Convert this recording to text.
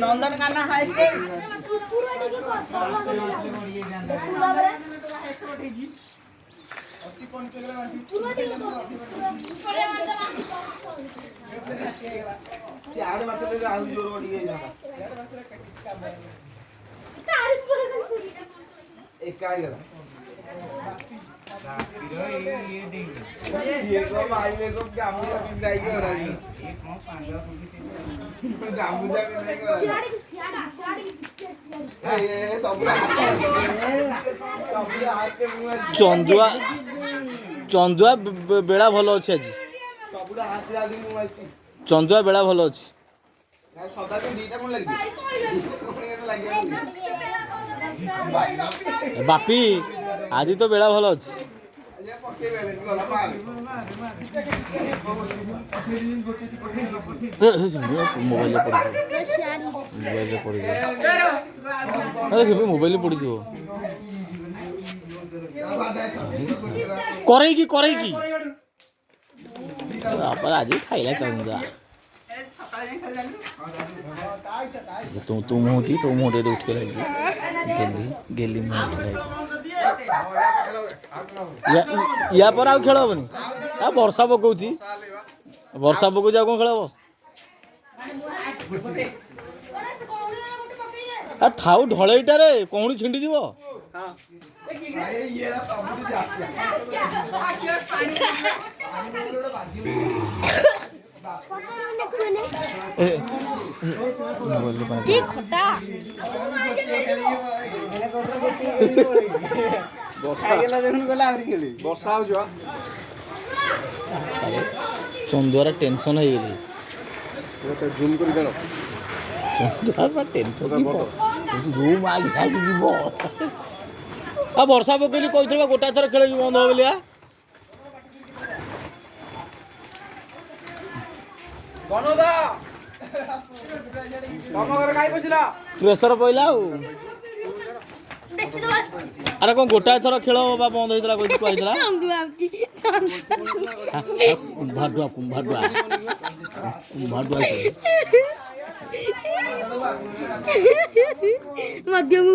नंदन काना हाई चंदुआ चंदुआ बेड़ा भल अच्छे आज चंदुआ बेड़ा भल अच्छे बापी आज तो बेड़ा भल अच्छे मोबाइल मोबाइल पड़ी करे आज खाइला चंदुआ तू मुँह तो मुँह उठ के लगी गेली या पर आउ खेल हेनी आ वर्षा पकाउची वर्षा पकाउची आ कौन खेल आ थाउ ढलईटा रे कौणी छिंडी जीव की खटा चंदुआर टेंशन है चंदुआर टेंशन जूम आगे जीव आ वर्षा पकईली कही गोटा थर खेल बंद हो बोलिया प्रेसर पइला अरे कौन गोटाए थर खेल बा बंद होता कही कुंभाडुआ कुंभाडुआ कुंभाडुआ मध्यम